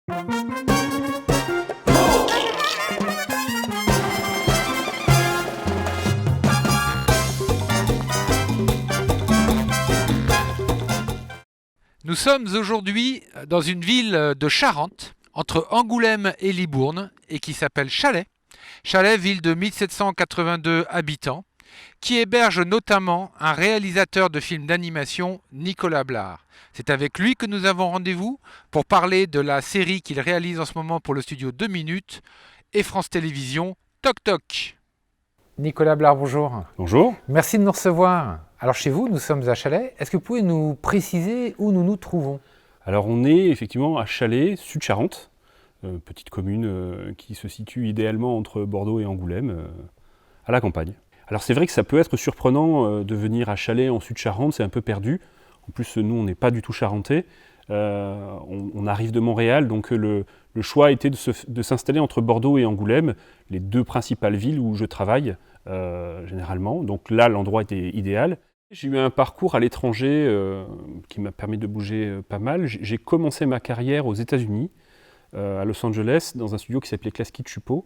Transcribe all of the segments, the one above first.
Nous sommes aujourd'hui dans une ville de Charente, entre Angoulême et Libourne, et qui s'appelle Chalais. Chalais, ville de 1782 habitants, qui héberge notamment un réalisateur de films d'animation, Nicolas Blard. C'est avec lui que nous avons rendez-vous pour parler de la série qu'il réalise en ce moment pour le studio 2 minutes et France Télévisions, Toc Toc. Nicolas Blard, bonjour. Bonjour. Merci de nous recevoir. Alors chez vous, nous sommes à Chalais. Est-ce que vous pouvez nous préciser où nous nous trouvons ? Alors on est effectivement à Chalais, Sud-Charente, petite commune qui se situe idéalement entre Bordeaux et Angoulême, à la campagne. Alors c'est vrai que ça peut être surprenant de venir à Chalais en Sud-Charente, c'est un peu perdu. En plus nous on n'est pas du tout charentais, on arrive de Montréal, donc le choix était de s'installer entre Bordeaux et Angoulême, les deux principales villes où je travaille généralement. Donc là l'endroit était idéal. J'ai eu un parcours à l'étranger qui m'a permis de bouger pas mal. J'ai commencé ma carrière aux États-Unis, à Los Angeles, dans un studio qui s'appelait Klasky Csupo,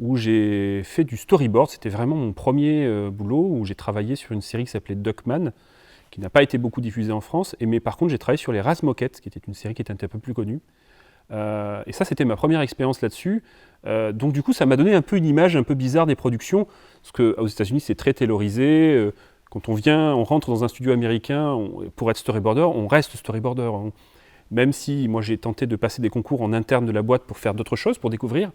où j'ai fait du storyboard. C'était vraiment mon premier boulot, où j'ai travaillé sur une série qui s'appelait Duckman, qui n'a pas été beaucoup diffusée en France. Mais par contre, j'ai travaillé sur les Razmoket, qui était une série qui était un peu plus connue. Et ça, c'était ma première expérience là-dessus. Donc du coup, ça m'a donné un peu une image un peu bizarre des productions, parce qu'aux États-Unis, c'est très taylorisé. Quand on rentre dans un studio américain, pour être storyboarder, on reste storyboarder. Même si moi j'ai tenté de passer des concours en interne de la boîte pour faire d'autres choses, pour découvrir,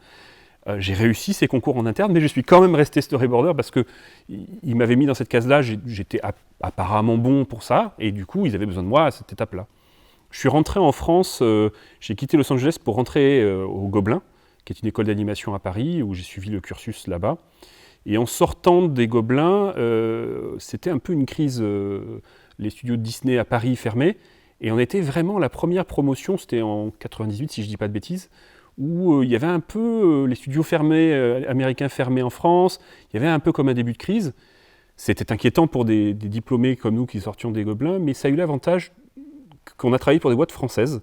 j'ai réussi ces concours en interne, mais je suis quand même resté storyboarder parce qu'ils m'avaient mis dans cette case-là, j'étais apparemment bon pour ça, et du coup ils avaient besoin de moi à cette étape-là. Je suis rentré en France, j'ai quitté Los Angeles pour rentrer au Gobelin, qui est une école d'animation à Paris, où j'ai suivi le cursus là-bas. Et en sortant des Gobelins, c'était un peu une crise, les studios de Disney à Paris fermés, et on était vraiment la première promotion, c'était en 98 si je ne dis pas de bêtises, où il y avait un peu les studios fermés, américains fermés en France, il y avait un peu comme un début de crise. C'était inquiétant pour des diplômés comme nous qui sortions des Gobelins, mais ça a eu l'avantage qu'on a travaillé pour des boîtes françaises.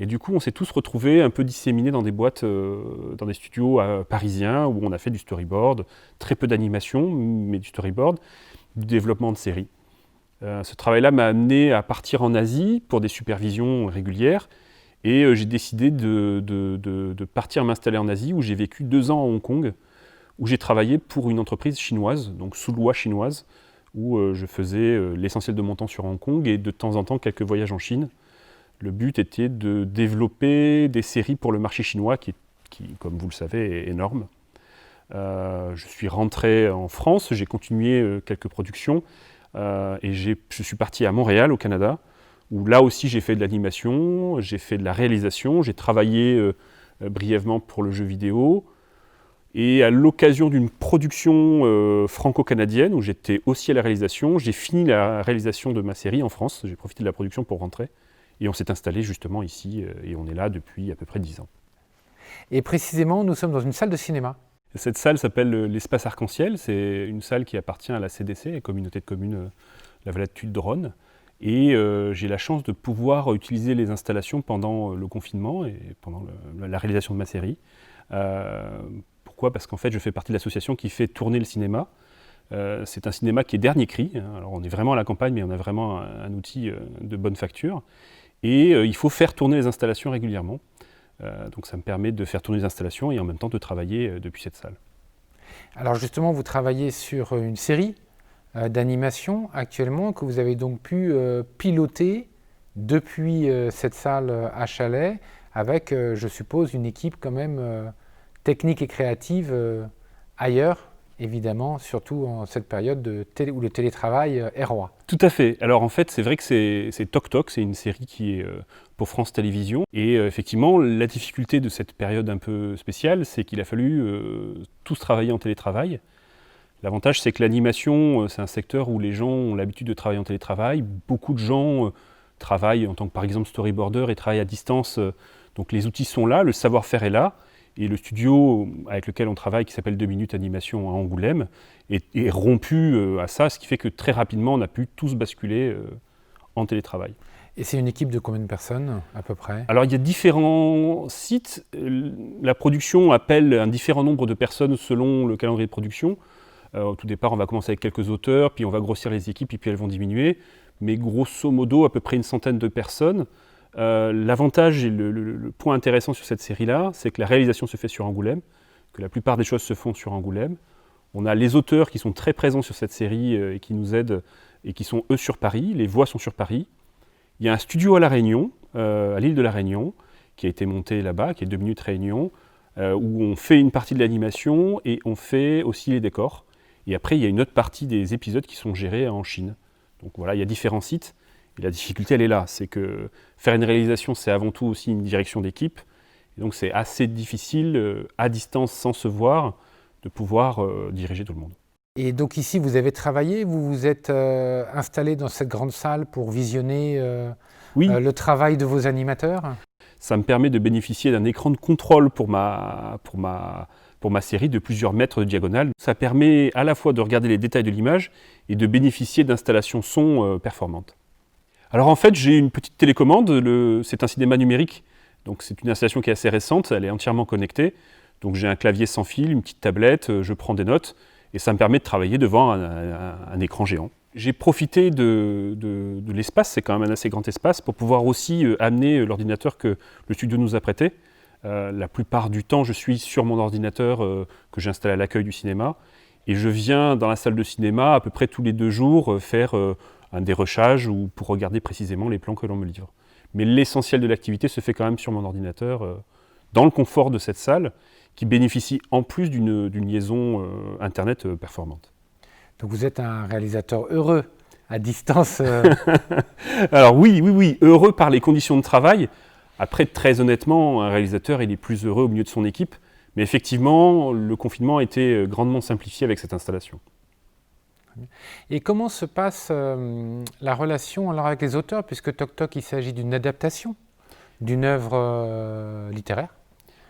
Et du coup, on s'est tous retrouvés un peu disséminés dans des boîtes, dans des studios parisiens où on a fait du storyboard, très peu d'animation, mais du storyboard, du développement de séries. Ce travail-là m'a amené à partir en Asie pour des supervisions régulières. Et j'ai décidé de partir m'installer en Asie, où j'ai vécu 2 ans à Hong Kong, où j'ai travaillé pour une entreprise chinoise, donc sous loi chinoise, où je faisais l'essentiel de mon temps sur Hong Kong et de temps en temps quelques voyages en Chine. Le but était de développer des séries pour le marché chinois qui, comme vous le savez, est énorme. Je suis rentré en France, j'ai continué quelques productions et je suis parti à Montréal, au Canada, où là aussi j'ai fait de l'animation, j'ai fait de la réalisation, j'ai travaillé brièvement pour le jeu vidéo. Et à l'occasion d'une production franco-canadienne, où j'étais aussi à la réalisation, j'ai fini la réalisation de ma série en France, j'ai profité de la production pour rentrer. Et on s'est installé justement ici, et on est là depuis à peu près 10 ans. Et précisément, nous sommes dans une salle de cinéma. Cette salle s'appelle l'Espace Arc-en-Ciel, c'est une salle qui appartient à la CDC, la communauté de communes La Valade-Tulle de Rhône. Et j'ai la chance de pouvoir utiliser les installations pendant le confinement et pendant la réalisation de ma série. Pourquoi ? Parce qu'en fait, je fais partie de l'association qui fait tourner le cinéma. C'est un cinéma qui est dernier cri. Alors, on est vraiment à la campagne, mais on a vraiment un outil de bonne facture. Et il faut faire tourner les installations régulièrement. Donc ça me permet de faire tourner les installations et en même temps de travailler depuis cette salle. Alors justement, vous travaillez sur une série d'animation actuellement que vous avez donc pu piloter depuis cette salle à Chalais avec, je suppose, une équipe quand même technique et créative ailleurs, évidemment, surtout en cette période où le télétravail est roi. Tout à fait. Alors en fait, c'est vrai que c'est Toc Toc, c'est une série qui est pour France Télévisions. Et effectivement, la difficulté de cette période un peu spéciale, c'est qu'il a fallu tous travailler en télétravail. L'avantage, c'est que l'animation, c'est un secteur où les gens ont l'habitude de travailler en télétravail. Beaucoup de gens travaillent en tant que, par exemple, storyboarder et travaillent à distance. Donc les outils sont là, le savoir-faire est là. Et le studio avec lequel on travaille, qui s'appelle 2 minutes animation à Angoulême, est rompu à ça, ce qui fait que très rapidement, on a pu tous basculer en télétravail. Et c'est une équipe de combien de personnes, à peu près? Alors, il y a différents sites. La production appelle un différent nombre de personnes selon le calendrier de production. Au tout départ, on va commencer avec quelques auteurs, puis on va grossir les équipes, et puis elles vont diminuer. Mais grosso modo, à peu près une centaine de personnes. L'avantage et le point intéressant sur cette série-là, c'est que la réalisation se fait sur Angoulême, que la plupart des choses se font sur Angoulême. On a les auteurs qui sont très présents sur cette série et qui nous aident, et qui sont eux sur Paris. Les voix sont sur Paris. Il y a un studio à La Réunion, à l'île de La Réunion, qui a été monté là-bas, qui est 2 minutes Réunion, où on fait une partie de l'animation et on fait aussi les décors. Et après, il y a une autre partie des épisodes qui sont gérés en Chine. Donc voilà, il y a différents sites. Et la difficulté, elle est là. C'est que faire une réalisation, c'est avant tout aussi une direction d'équipe. Et donc c'est assez difficile, à distance, sans se voir, de pouvoir diriger tout le monde. Et donc ici, vous avez travaillé, vous vous êtes installé dans cette grande salle pour visionner Oui, le travail de vos animateurs? ça me permet de bénéficier d'un écran de contrôle pour ma série de plusieurs mètres de diagonale. Ça permet à la fois de regarder les détails de l'image et de bénéficier d'installations son performantes. Alors en fait, j'ai une petite télécommande, c'est un cinéma numérique, donc c'est une installation qui est assez récente, elle est entièrement connectée. Donc j'ai un clavier sans fil, une petite tablette, je prends des notes, et ça me permet de travailler devant un écran géant. J'ai profité de l'espace, c'est quand même un assez grand espace, pour pouvoir aussi amener l'ordinateur que le studio nous a prêté. La plupart du temps, je suis sur mon ordinateur que j'installe à l'accueil du cinéma, et je viens dans la salle de cinéma à peu près tous les 2 jours faire un dérochage ou pour regarder précisément les plans que l'on me livre. Mais l'essentiel de l'activité se fait quand même sur mon ordinateur, dans le confort de cette salle, qui bénéficie en plus d'une liaison Internet performante. Donc vous êtes un réalisateur heureux, à distance. Alors oui, heureux par les conditions de travail. Après, très honnêtement, un réalisateur, il est plus heureux au milieu de son équipe. Mais effectivement, le confinement a été grandement simplifié avec cette installation. Et comment se passe la relation alors avec les auteurs, puisque Toc Toc, il s'agit d'une adaptation d'une œuvre littéraire?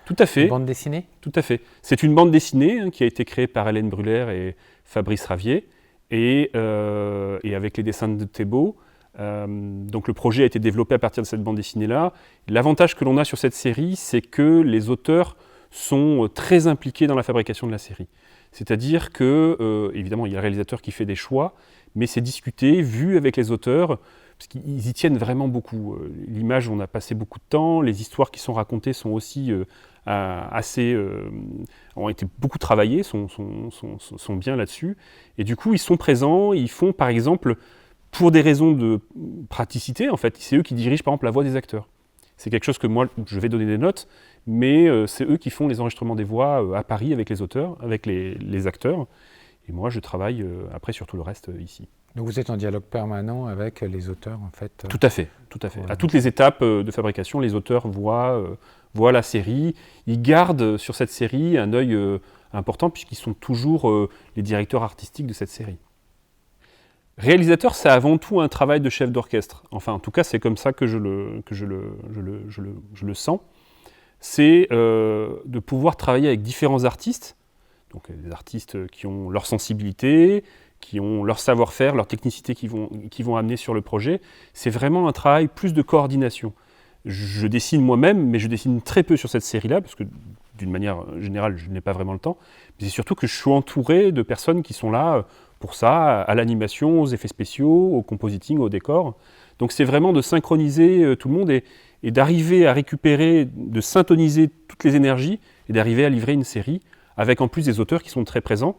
Tout à fait. Une bande dessinée? Tout à fait. C'est une bande dessinée qui a été créée par Hélène Brûlère et Fabrice Ravier, et avec les dessins de Thébault. Donc le projet a été développé à partir de cette bande dessinée-là. L'avantage que l'on a sur cette série, c'est que les auteurs sont très impliqués dans la fabrication de la série. C'est-à-dire que, évidemment, il y a le réalisateur qui fait des choix, mais c'est discuté, vu avec les auteurs, parce qu'ils y tiennent vraiment beaucoup. L'image, on a passé beaucoup de temps, les histoires qui sont racontées sont aussi ont été beaucoup travaillées, sont bien là-dessus. Et du coup, ils sont présents, ils font, par exemple, pour des raisons de praticité, en fait, c'est eux qui dirigent, par exemple, la voix des acteurs. C'est quelque chose que moi, je vais donner des notes, mais c'est eux qui font les enregistrements des voix à Paris avec les auteurs, avec les acteurs. Et moi, je travaille après sur tout le reste ici. Donc vous êtes en dialogue permanent avec les auteurs, en fait. Tout à fait, tout à fait. Voilà. À toutes les étapes de fabrication, les auteurs voient la série. Ils gardent sur cette série un œil important, puisqu'ils sont toujours les directeurs artistiques de cette série. Réalisateur, c'est avant tout un travail de chef d'orchestre. Enfin, en tout cas, c'est comme ça que je le sens. C'est de pouvoir travailler avec différents artistes, donc des artistes qui ont leur sensibilité, qui ont leur savoir-faire, leur technicité qui vont amener sur le projet. C'est vraiment un travail plus de coordination. Je dessine moi-même, mais je dessine très peu sur cette série-là, parce que d'une manière générale, je n'ai pas vraiment le temps. Mais c'est surtout que je suis entouré de personnes qui sont là pour ça, à l'animation, aux effets spéciaux, au compositing, au décor. Donc c'est vraiment de synchroniser tout le monde et d'arriver à récupérer, de syntoniser toutes les énergies et d'arriver à livrer une série avec en plus des auteurs qui sont très présents.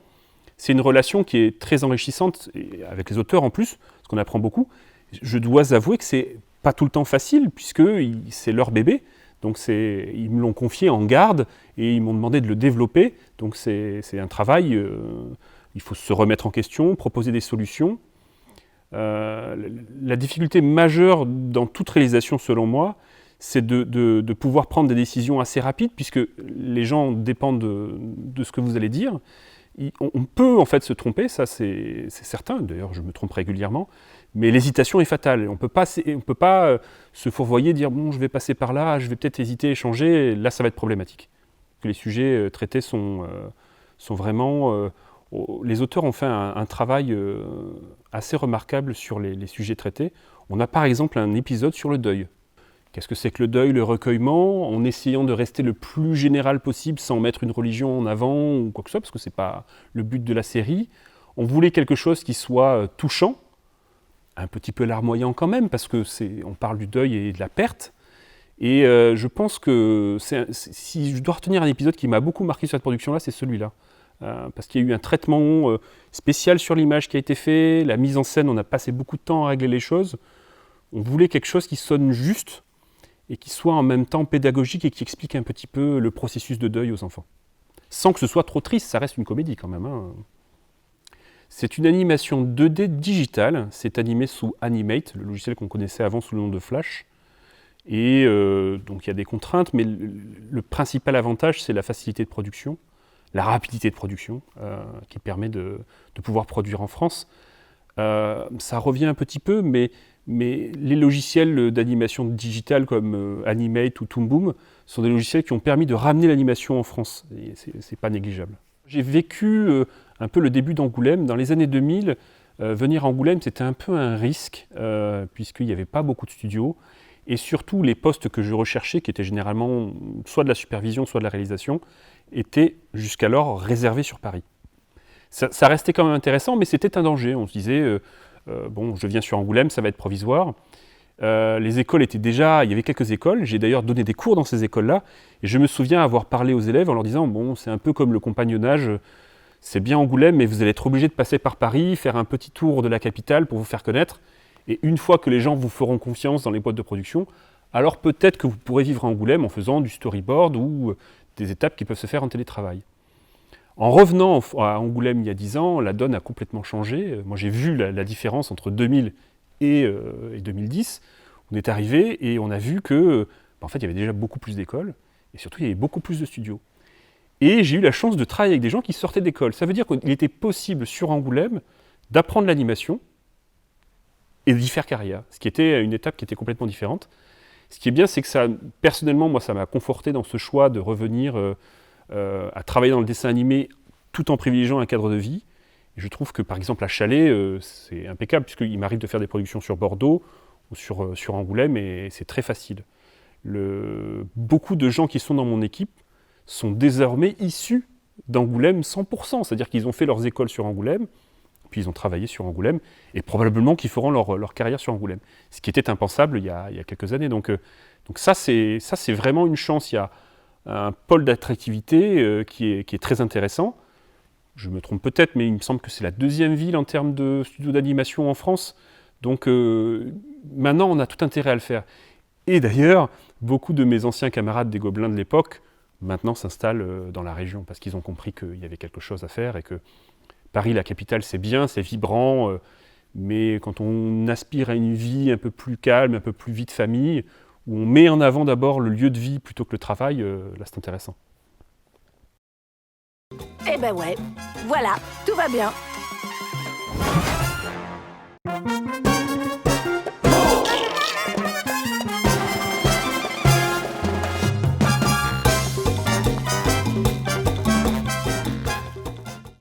C'est une relation qui est très enrichissante avec les auteurs en plus, parce qu'on apprend beaucoup. Je dois avouer que c'est pas tout le temps facile, puisque c'est leur bébé. Donc ils me l'ont confié en garde et ils m'ont demandé de le développer. Donc c'est un travail, il faut se remettre en question, proposer des solutions. La difficulté majeure dans toute réalisation, selon moi, c'est de pouvoir prendre des décisions assez rapides, puisque les gens dépendent de ce que vous allez dire. On peut en fait se tromper, ça c'est certain, d'ailleurs je me trompe régulièrement, mais l'hésitation est fatale. On ne peut pas se fourvoyer, dire bon je vais passer par là, je vais peut-être hésiter, échanger, là ça va être problématique. Les sujets traités sont vraiment les auteurs ont fait un travail assez remarquable sur les sujets traités. On a par exemple un épisode sur le deuil. Qu'est-ce que c'est que le deuil, le recueillement, en essayant de rester le plus général possible sans mettre une religion en avant ou quoi que ce soit, parce que ce n'est pas le but de la série. On voulait quelque chose qui soit touchant, un petit peu larmoyant quand même, parce qu'on parle du deuil et de la perte. Et je pense que si je dois retenir un épisode qui m'a beaucoup marqué sur cette production-là, c'est celui-là. Parce qu'il y a eu un traitement spécial sur l'image qui a été fait, la mise en scène, on a passé beaucoup de temps à régler les choses. On voulait quelque chose qui sonne juste et qui soit en même temps pédagogique et qui explique un petit peu le processus de deuil aux enfants. Sans que ce soit trop triste, ça reste une comédie quand même. C'est une animation 2D digitale, c'est animé sous Animate, le logiciel qu'on connaissait avant sous le nom de Flash. Et donc il y a des contraintes, mais le principal avantage, c'est la facilité de production, la rapidité de production, qui permet de pouvoir produire en France. Ça revient un petit peu, mais les logiciels d'animation digitale comme Animate ou Toon Boom sont des logiciels qui ont permis de ramener l'animation en France, et c'est pas négligeable. J'ai vécu un peu le début d'Angoulême. Dans les années 2000, venir à Angoulême, c'était un peu un risque, puisqu'il n'y avait pas beaucoup de studios. Et surtout, les postes que je recherchais, qui étaient généralement soit de la supervision, soit de la réalisation, étaient jusqu'alors réservés sur Paris. Ça restait quand même intéressant, mais c'était un danger. On se disait, bon, je viens sur Angoulême, ça va être provisoire. Les écoles étaient déjà... Il y avait quelques écoles, j'ai d'ailleurs donné des cours dans ces écoles-là, et je me souviens avoir parlé aux élèves en leur disant, bon, c'est un peu comme le compagnonnage, c'est bien Angoulême, mais vous allez être obligé de passer par Paris, faire un petit tour de la capitale pour vous faire connaître. Et une fois que les gens vous feront confiance dans les boîtes de production, alors peut-être que vous pourrez vivre à Angoulême en faisant du storyboard ou des étapes qui peuvent se faire en télétravail. En revenant à Angoulême il y a 10 ans, la donne a complètement changé. Moi j'ai vu la différence entre 2000 et 2010. On est arrivé et on a vu que, en fait, il y avait déjà beaucoup plus d'écoles et surtout il y avait beaucoup plus de studios. Et j'ai eu la chance de travailler avec des gens qui sortaient d'école. Ça veut dire qu'il était possible sur Angoulême d'apprendre l'animation et d'y faire carrière, ce qui était une étape qui était complètement différente. Ce qui est bien, c'est que ça, personnellement, moi, ça m'a conforté dans ce choix de revenir à travailler dans le dessin animé tout en privilégiant un cadre de vie. Et je trouve que, par exemple, à Chalais, c'est impeccable, puisqu'il m'arrive de faire des productions sur Bordeaux ou sur Angoulême, et c'est très facile. Beaucoup de gens qui sont dans mon équipe sont désormais issus d'Angoulême 100%, c'est-à-dire qu'ils ont fait leurs écoles sur Angoulême, puis ils ont travaillé sur Angoulême, et probablement qu'ils feront leur carrière sur Angoulême. Ce qui était impensable il y a quelques années. Donc ça, c'est vraiment une chance. Il y a un pôle d'attractivité qui est très intéressant. Je me trompe peut-être, mais il me semble que c'est la deuxième ville en termes de studio d'animation en France. Donc maintenant, on a tout intérêt à le faire. Et d'ailleurs, beaucoup de mes anciens camarades des Gobelins de l'époque, maintenant s'installent dans la région, parce qu'ils ont compris qu'il y avait quelque chose à faire et que Paris, la capitale, c'est bien, c'est vibrant, mais quand on aspire à une vie un peu plus calme, un peu plus vie de famille, où on met en avant d'abord le lieu de vie plutôt que le travail, là c'est intéressant. Eh ben ouais, voilà, tout va bien.